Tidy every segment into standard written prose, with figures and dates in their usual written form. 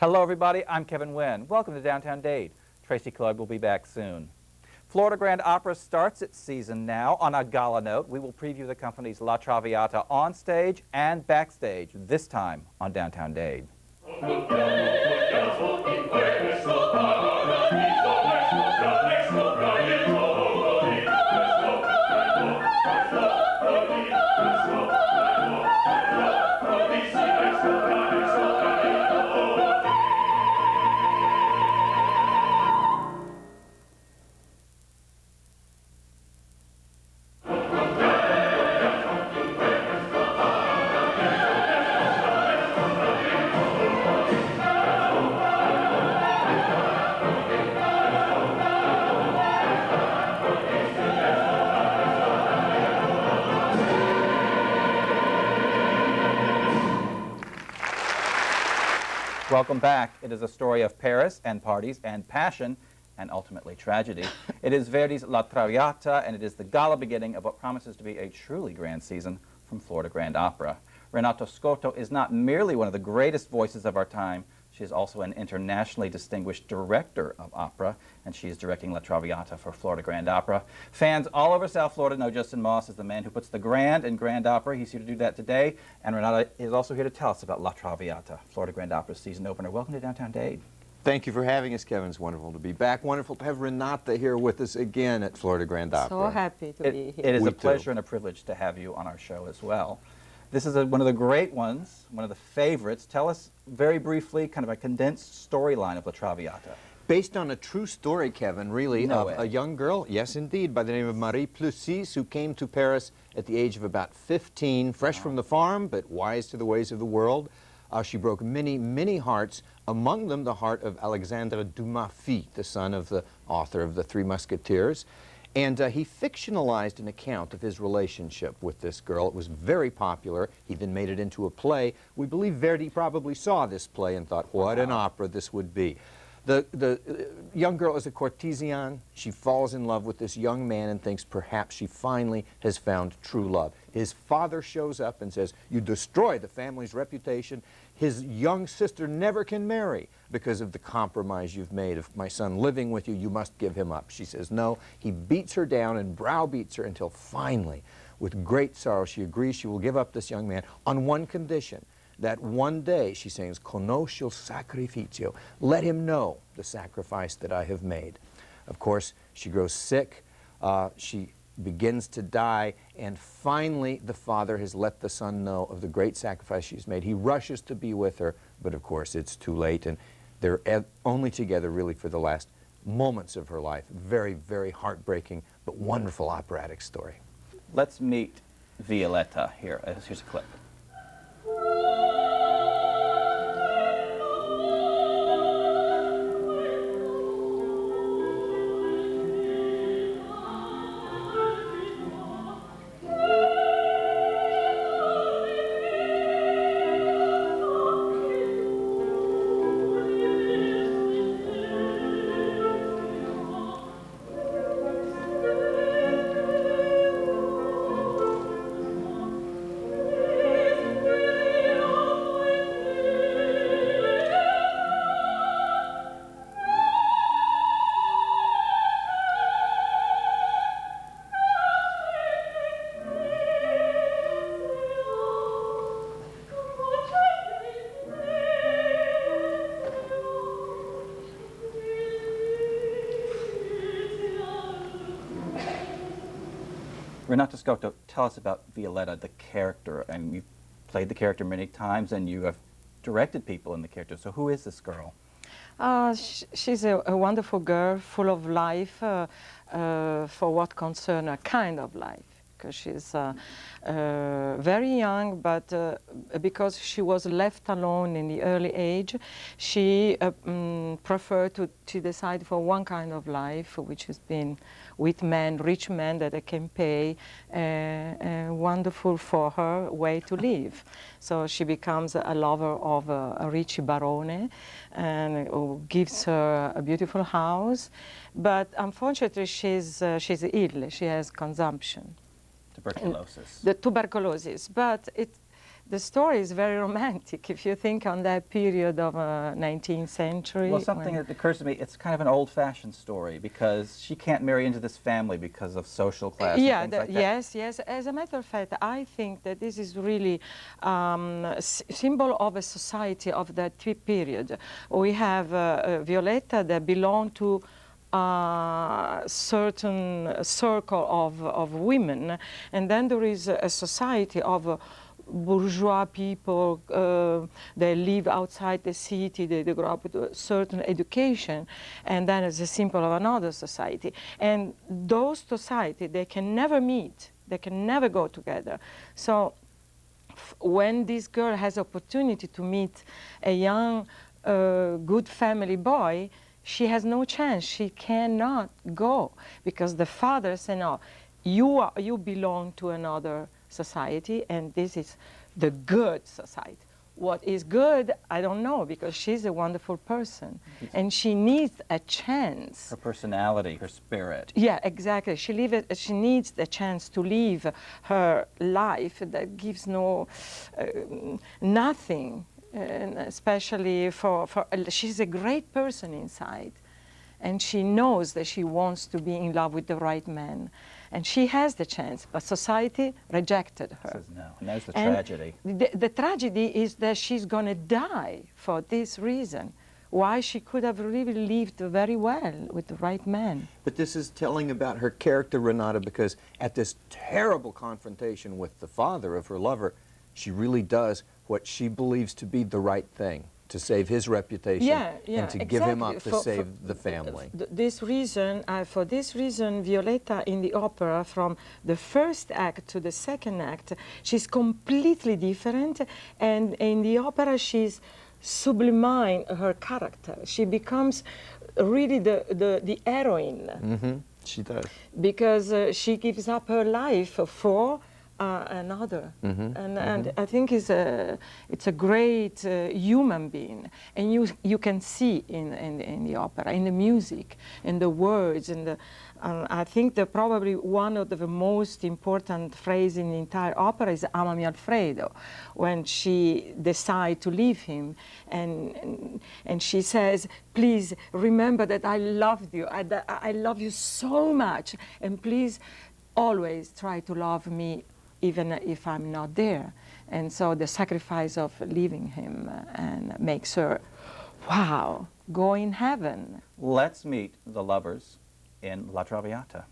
Hello, everybody. I'm Kevin Wynn. Welcome to Downtown Dade. Tracy Club will be back soon. Florida Grand Opera starts its season now. On a gala note, we will preview the company's La Traviata on stage and backstage, this time on Downtown Dade. Welcome back. It is a story of Paris and parties and passion and ultimately tragedy. It is Verdi's La Traviata, and it is the gala beginning of what promises to be a truly grand season from Florida Grand Opera. Renata Scotto is not merely one of the greatest voices of our time, she is also an internationally distinguished director of opera, and she is directing La Traviata for Florida Grand Opera. Fans all over South Florida know Justin Moss is the man who puts the grand in Grand Opera. He's here to do that today, and Renata is also here to tell us about La Traviata, Florida Grand Opera's season opener. Welcome to Downtown Dade. Thank you for having us, Kevin. It's wonderful to be back. Wonderful to have Renata here with us again at Florida Grand Opera. So happy to be here. It is a pleasure and a privilege to have you on our show as well. This is one of the great ones, one of the favorites. Tell us very briefly, kind of a condensed storyline of La Traviata. Based on a true story, Kevin, really, of a young girl, yes indeed, by the name of Marie Plessis, who came to Paris at the age of about 15, fresh from the farm, but wise to the ways of the world. She broke many, many hearts, among them the heart of Alexandre Dumas-Fils, the son of the author of The Three Musketeers. And he fictionalized an account of his relationship with this girl. It was very popular. He then made it into a play. We believe Verdi probably saw this play and thought, what an opera this would be. The young girl is a courtesan. She falls in love with this young man and thinks perhaps she finally has found true love. His father shows up and says, you destroy the family's reputation. His young sister never can marry because of the compromise you've made of my son living with you. You must give him up. She says no. He beats her down and browbeats her until finally, with great sorrow, she agrees she will give up this young man on one condition. That one day, she sings, conosci il sacrificio, let him know the sacrifice that I have made. Of course, she grows sick, she begins to die, and finally the father has let the son know of the great sacrifice she's made. He rushes to be with her, but of course it's too late, and they're only together really for the last moments of her life. Very, very heartbreaking, but wonderful operatic story. Let's meet Violetta here. Here's a clip. Renata Scotto, tell us about Violetta, the character. And you've played the character many times, and you have directed people in the character. So who is this girl? She's a wonderful girl, full of life, for what concerns a kind of life. Because she's very young, but because she was left alone in the early age, she preferred to decide for one kind of life, which has been with men, rich men that they can pay, wonderful for her way to live. So she becomes a lover of a rich barone, and who gives her a beautiful house. But unfortunately, she's ill. She has consumption. Tuberculosis. The tuberculosis, but the story is very romantic if you think on that period of 19th century. Well, something that occurs to me, it's kind of an old-fashioned story because she can't marry into this family because of social class Yeah, and things like that. yes, yes. As a matter of fact, I think that this is really symbol of a society of that period. We have Violetta that belonged to a certain circle of women, and then there is a society of bourgeois people. They live outside the city, they grow up with a certain education, and then it's a symbol of another society. And those societies, they can never meet, they can never go together. So when this girl has opportunity to meet a young, good family boy, she has no chance. She cannot go because the father said, no, you belong to another society, and this is the good society. What is good, I don't know, because she's a wonderful person, and she needs a chance. Her personality, her spirit. Yeah, exactly. She needs the chance to live her life that gives nothing, and especially she's a great person inside, and she knows that she wants to be in love with the right man. And she has the chance, but society rejected her. Says no, and that's the tragedy. The tragedy is that she's going to die for this reason. Why she could have really lived very well with the right man. But this is telling about her character, Renata, because at this terrible confrontation with the father of her lover, she really does what she believes to be the right thing, to save his reputation and to give him up to save the family. For this reason, Violetta in the opera, from the first act to the second act, she's completely different, and in the opera she's subliming her character. She becomes really the heroine. Mm-hmm. She does. Because she gives up her life for another. Mm-hmm. And I think it's a great human being. And you can see in the opera, in the music, in the words, and I think that probably one of the most important phrases in the entire opera is "Amami Alfredo," when she decides to leave him, and she says, "Please remember that I loved you. I love you so much, and please always try to love me even if I'm not there." And so the sacrifice of leaving him and makes her, wow, go in heaven. Let's meet the lovers in La Traviata.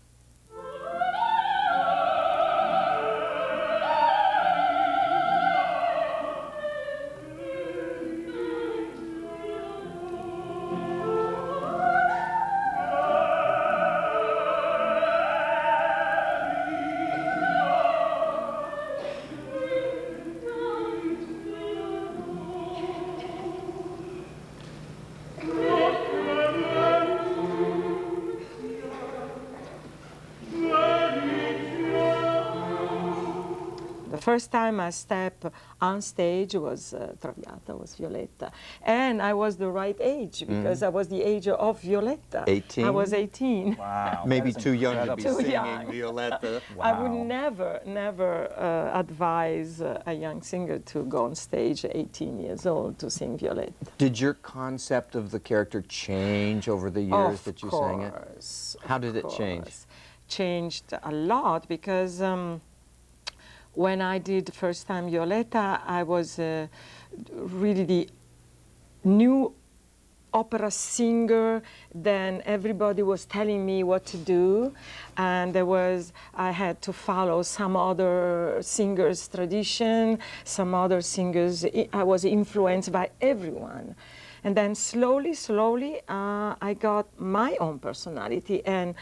The first time I stepped on stage was Traviata, was Violetta. And I was the right age because I was the age of Violetta. 18? I was 18. Wow. Maybe too young to be Too singing young. Violetta. Wow. I would never advise a young singer to go on stage at 18 years old to sing Violetta. Did your concept of the character change over the years that you sang it? How did it change? Changed a lot because when I did the first time Violetta, I was really the new opera singer. Then everybody was telling me what to do, and I had to follow some other singers' tradition, some other singers. I was influenced by everyone. And then slowly, I got my own personality and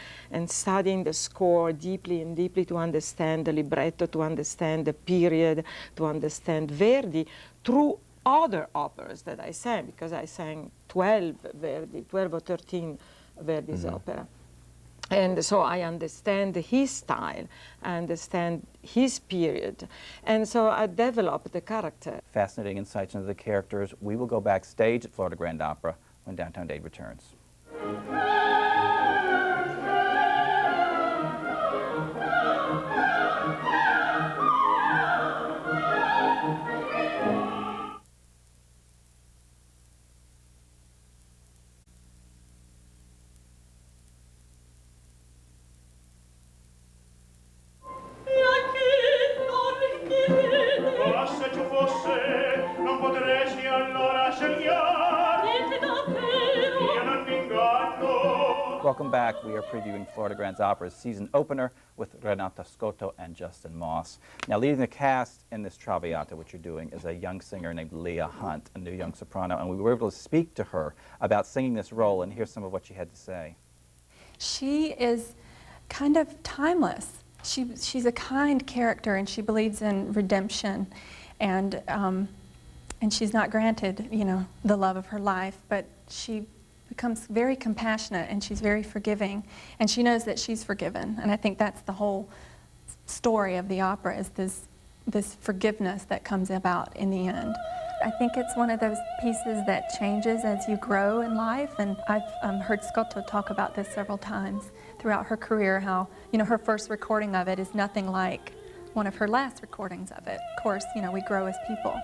studying the score deeply and deeply to understand the libretto, to understand the period, to understand Verdi through other operas that I sang, because I sang 12 or 13 Verdi's opera. And so I understand his style, I understand his period. And so I developed the character. Fascinating insights into the characters. We will go backstage at Florida Grand Opera when Downtown Dade returns. potresti allora scegliere, io non mi inganno. Welcome back. We are previewing Florida Grand's Opera's season opener with Renata Scotto and Justin Moss. Now, leading the cast in this Traviata, which you're doing, is a young singer named Leah Hunt, a new young soprano, and we were able to speak to her about singing this role, and here's some of what she had to say. She is kind of timeless. She's a kind character, and she believes in redemption, and she's not granted, you know, the love of her life, but she becomes very compassionate, and she's very forgiving, and she knows that she's forgiven. And I think that's the whole story of the opera, is this forgiveness that comes about in the end. I think it's one of those pieces that changes as you grow in life, and I've heard Scotto talk about this several times throughout her career, how, you know, her first recording of it is nothing like one of her last recordings of it. Of course, you know, we grow as people.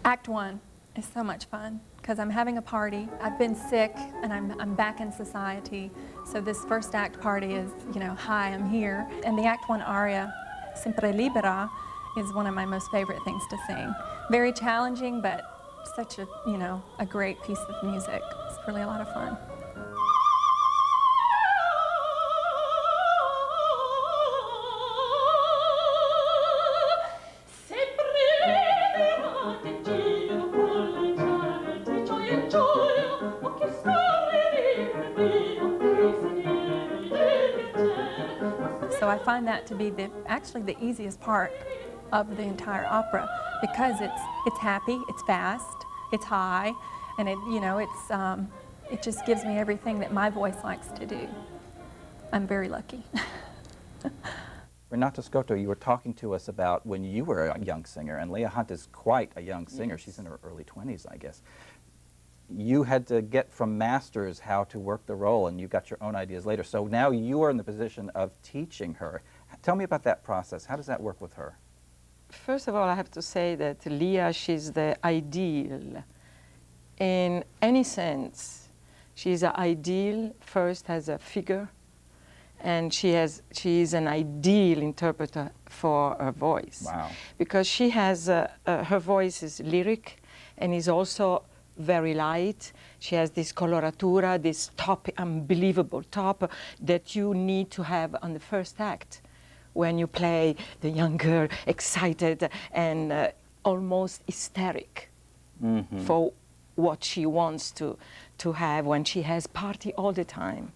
Act one is so much fun because I'm having a party. I've been sick and I'm back in society. So this first act party is, you know, hi, I'm here. And the Act 1 aria, Sempre Libera, is one of my most favorite things to sing. Very challenging, but such a, you know, a great piece of music. It's really a lot of fun. So I find that to be actually the easiest part of the entire opera, because it's happy, it's fast, it's high, and it just gives me everything that my voice likes to do. I'm very lucky. Renata Scotto, you were talking to us about when you were a young singer, and Leah Hunt is quite a young singer. Yes. She's in her early 20s, I guess. You had to get from masters how to work the role, and you got your own ideas later. So now you are in the position of teaching her. Tell me about that process. How does that work with her? First of all, I have to say that Leah, she's the ideal. In any sense, she's an ideal first as a figure, and she is an ideal interpreter for her voice. Wow. Because she has, her voice is lyric and is also very light. She has this coloratura, this top, unbelievable top that you need to have on the first act when you play the young girl, excited and almost hysteric for what she wants to have when she has party all the time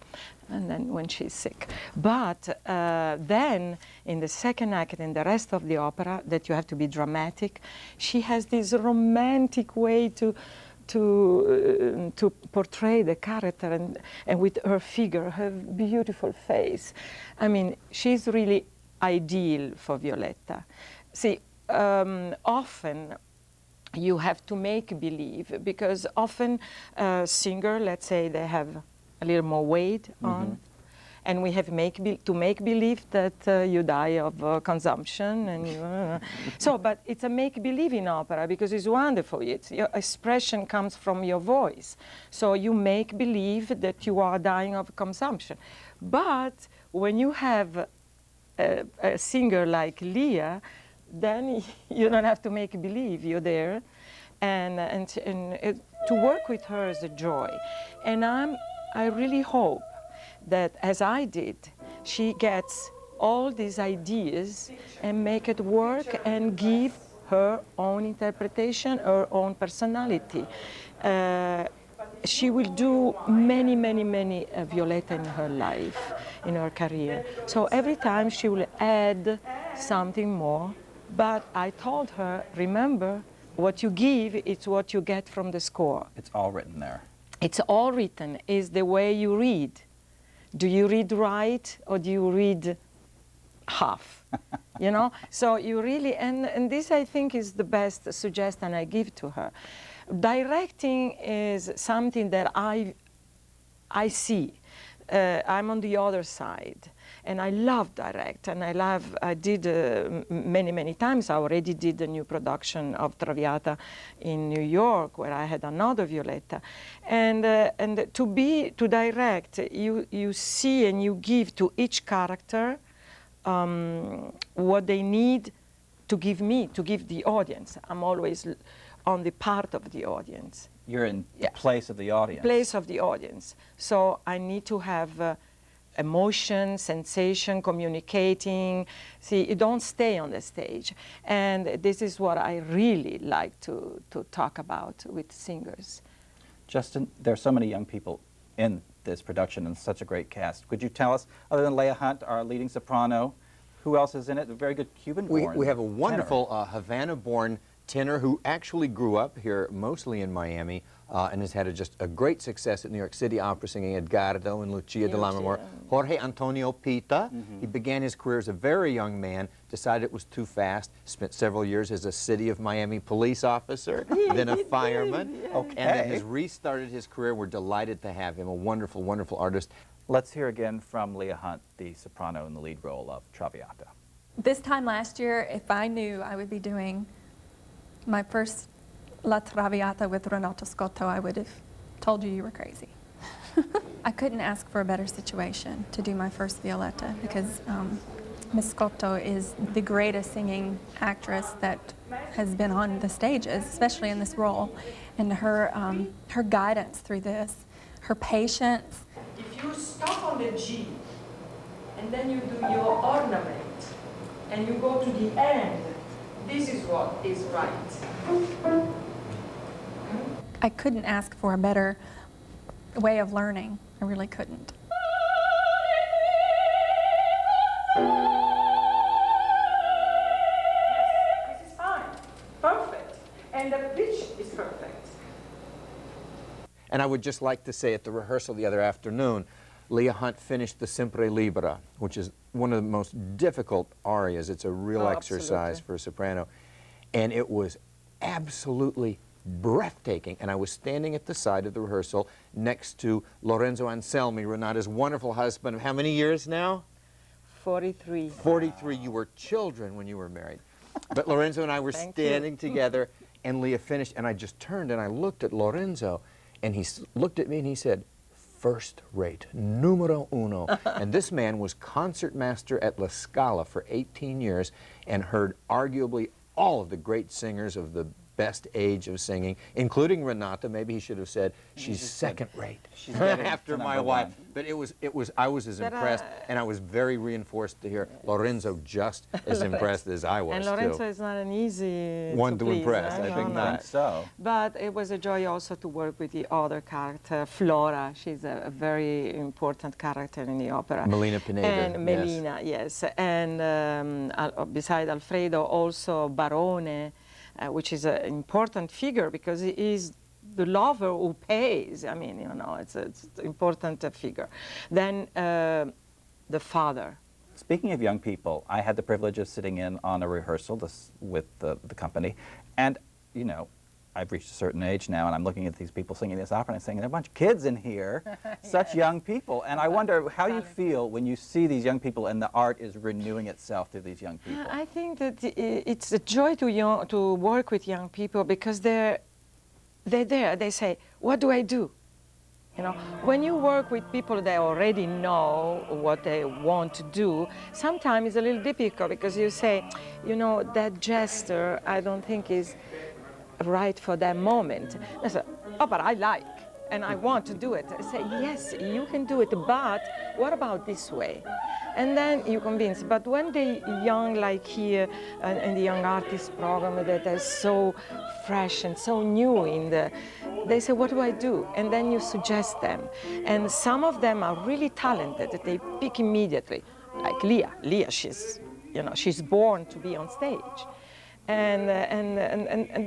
and then when she's sick. But then in the second act and the rest of the opera, that you have to be dramatic, she has this romantic way to portray the character, and with her figure, her beautiful face. I mean, she's really ideal for Violetta. See, often you have to make believe, because often a singer, let's say they have a little more weight on, and we have to make believe that you die of consumption, and so. But it's a make believe in opera because it's wonderful. Your expression comes from your voice, so you make believe that you are dying of consumption. But when you have a singer like Leah, then you don't have to make believe. You're there, and to work with her is a joy, and I really hope that, as I did, she gets all these ideas and make it work and give her own interpretation, her own personality. She will do many, many, many Violetta in her life, in her career. So every time she will add something more. But I told her, remember, what you give is what you get from the score. It's all written there. it's all written, is the way you read. Do you read right or do you read half? You know? So you really, and this I think is the best suggestion I give to her. Directing is something that I see. I'm on the other side. And I love direct, and I did many times. I already did a new production of Traviata in New York, where I had another Violetta. And to direct, you see and you give to each character what they need to give me, to give the audience. I'm always on the part of the audience. You're in the place of the audience. Place of the audience. So I need to have emotion, sensation, communicating. See, you don't stay on the stage. And this is what I really like to talk about with singers. Justin, there are so many young people in this production and such a great cast. Could you tell us, other than Leah Hunt, our leading soprano, who else is in it? A very good Cuban-born We have a wonderful tenor. Havana-born tenor who actually grew up here, mostly in Miami, and has had just a great success at New York City Opera, singing Edgardo and Lucia de Lammermoor. Jorge Antonio Pita. He began his career as a very young man, decided it was too fast, spent several years as a City of Miami police officer, then a fireman, and then has restarted his career. We're delighted to have him, a wonderful, wonderful artist. Let's hear again from Leah Hunt, the soprano in the lead role of Traviata. This time last year, if I knew I would be doing my first La Traviata with Renata Scotto, I would have told you were crazy. I couldn't ask for a better situation to do my first Violetta, because Miss Scotto is the greatest singing actress that has been on the stages, especially in this role. And her guidance through this, her patience. If you stop on the G, and then you do your ornament, and you go to the end, this is what is right. I couldn't ask for a better way of learning. I really couldn't. Yes, this is fine. Perfect. And the pitch is perfect. And I would just like to say, at the rehearsal the other afternoon, Leah Hunt finished the Sempre Libera, which is one of the most difficult arias. It's a real exercise for a soprano. And it was absolutely breathtaking. And I was standing at the side of the rehearsal next to Lorenzo Anselmi, Renata's wonderful husband of how many years now? 43. 43. You were children when you were married. But Lorenzo and I were standing together, and Leah finished, and I just turned and I looked at Lorenzo, and he looked at me and he said, "First rate, numero uno." And this man was concertmaster at La Scala for 18 years and heard arguably all of the great singers of the best age of singing, including Renata. Maybe he should have said, she's second rate after my wife. But I was as impressed, and I was very reinforced to hear Lorenzo just as impressed as I was, and Lorenzo is not an easy one to please, impress. I I think know. not. So, But it was a joy also to work with the other character, Flora. She's a very important character in the opera. Melina Pineda. And Melina, yes. And beside Alfredo, also Barone, which is an important figure because he is the lover who pays. I mean, you know, it's an important figure. Then the father. speaking of young people, I had the privilege of sitting in on a rehearsal with the company, and, you know, I've reached a certain age now, and I'm looking at these people singing this opera, and I'm saying, there are a bunch of kids in here, such young people. And I wonder how you feel when you see these young people and the art is renewing itself through these young people. I think that it's a joy to work with young people because they're there. They say, what do I do? You know, when you work with people that already know what they want to do, sometimes it's a little difficult because you say, you know, that gesture I don't think is right for that moment. I say, oh, but I like, and I want to do it. I say, yes, you can do it, but what about this way? And then you convince. But when they young, like here in the Young Artists program that is so fresh and so new they say, what do I do? And then you suggest them. And some of them are really talented. They pick immediately, like Leah. Leah, she's born to be on stage. And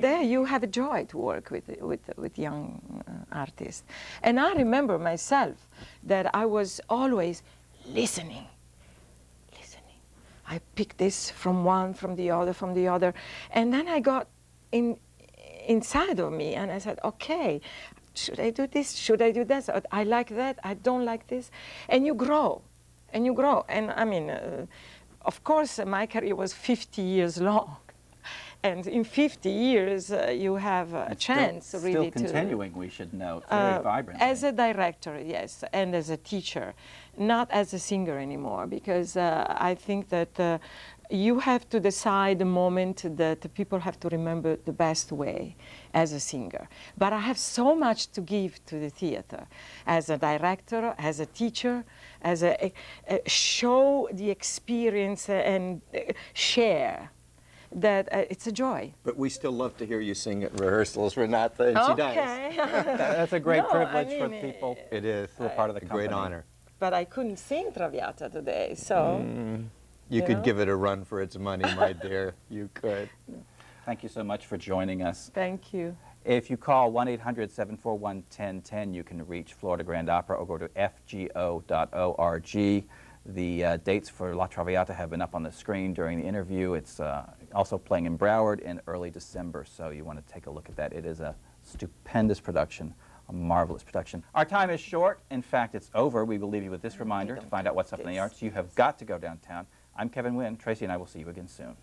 there you have a joy to work with young artists. And I remember myself that I was always listening. I picked this from one, from the other. And then I got inside of me and I said, okay, should I do this? Should I do that? I like that, I don't like this. And you grow, and you grow. And I mean, of course, my career was 50 years long. And in 50 years, you have a chance really still to... continuing, we should note, very vibrant. As a director, yes, and as a teacher, not as a singer anymore, because I think that you have to decide the moment that people have to remember the best way as a singer. But I have so much to give to the theater, as a director, as a teacher, as a show the experience and share. That it's a joy. But we still love to hear you sing at rehearsals, Renata, and she does. Okay. That's a great No, privilege I for mean, people It is. who are part of the a company. great honor. But I couldn't sing Traviata today, so... You could know? give it a run for its money, my dear. You could. Thank you so much for joining us. Thank you. If you call 1-800-741-1010, you can reach Florida Grand Opera or go to fgo.org. The dates for La Traviata have been up on the screen during the interview. It's also playing in Broward in early December, so you want to take a look at that. It is a stupendous production, a marvelous production. Our time is short. In fact, it's over. We will leave you with this reminder to find out what's up in the arts. You have got to go downtown. I'm Kevin Wynn. Tracy and I will see you again soon.